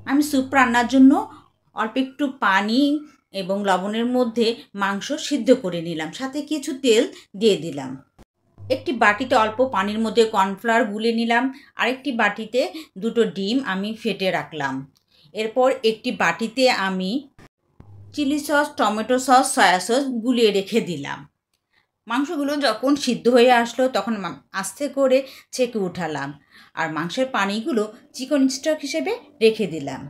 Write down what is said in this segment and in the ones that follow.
আমি স্যুপ রান্নার জন্য অল্প একটু পানি এবং লবণের মধ্যে মাংস সিদ্ধ করে নিলাম, সাথে কিছু তেল দিয়ে দিলাম। একটি বাটিতে অল্প পানির মধ্যে কর্নফ্লাওয়ার গুলে নিলাম, আরেকটি বাটিতে দুটো ডিম আমি ফেটে রাখলাম। এরপর একটি বাটিতে আমি chilli sauce, tomato sauce, soya sauce গুলিয়ে রেখে দিলাম। মাংসগুলো যখন সিদ্ধ হয়ে আসলো তখন আস্তে করে ছেঁকে উঠালাম, আর মাংসের পানিগুলো চিকেন স্টক হিসেবে রেখে দিলাম।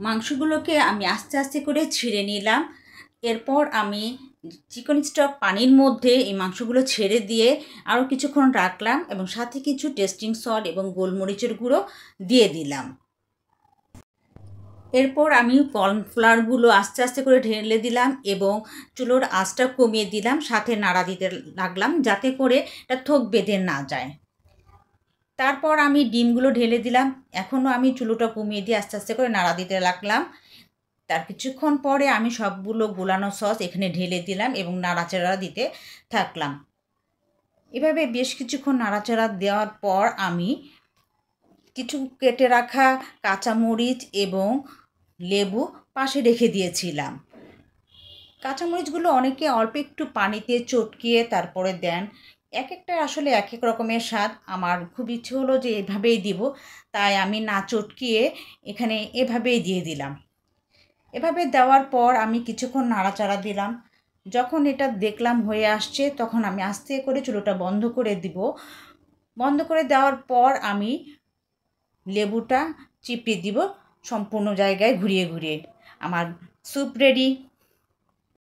মাংসগুলোকে আমি আস্তে আস্তে করে ছিঁড়ে নিলাম। এরপর আমি চিকেন স্টক পানির মধ্যে এই মাংসগুলো ছেড়ে দিয়ে আরও কিছুক্ষণ রাখলাম এবং সাথে কিছু টেস্টিং সল্ট এবং গোলমরিচের গুঁড়ো দিয়ে দিলাম। এরপর আমি কর্নফ্লাওয়ারগুলো আস্তে আস্তে করে ঢেলে দিলাম এবং চুলোর আঁচটা কমিয়ে দিলাম, সাথে নাড়া দিতে লাগলাম যাতে করে এটা থোক বেঁধে না যায়। তারপর আমি ডিমগুলো ঢেলে দিলাম, এখনও আমি চুলোটা কমিয়ে দিয়ে আস্তে আস্তে করে নাড়া দিতে লাগলাম। তার কিছুক্ষণ পরে আমি সবগুলো গোলানো সস এখানে ঢেলে দিলাম এবং নাড়াচাড়া দিতে থাকলাম। এভাবে বেশ কিছুক্ষণ নাড়াচাড়া দেওয়ার পর আমি কিছু কেটে রাখা কাঁচামরিচ এবং লেবু পাশে রেখে দিয়েছিলাম। কাঁচামরিচগুলো অনেকে অল্প একটু পানিতে চটকিয়ে তারপরে দেন, এক একটা আসলে এক এক রকমের স্বাদ। আমার খুব ইচ্ছে হলো যে এভাবেই দিব, তাই আমি না চটকিয়ে এখানে এভাবেই দিয়ে দিলাম। এভাবে দেওয়ার পর আমি কিছুক্ষণ নাড়াচাড়া দিলাম। যখন এটা দেখলাম হয়ে আসছে তখন আমি আস্তে করে চুলোটা বন্ধ করে দিব। বন্ধ করে দেওয়ার পর আমি লেবুটা চিপড়ে দিব সম্পূর্ণ জায়গায় ঘুরিয়ে ঘুরিয়ে। আমার স্যুপ রেডি।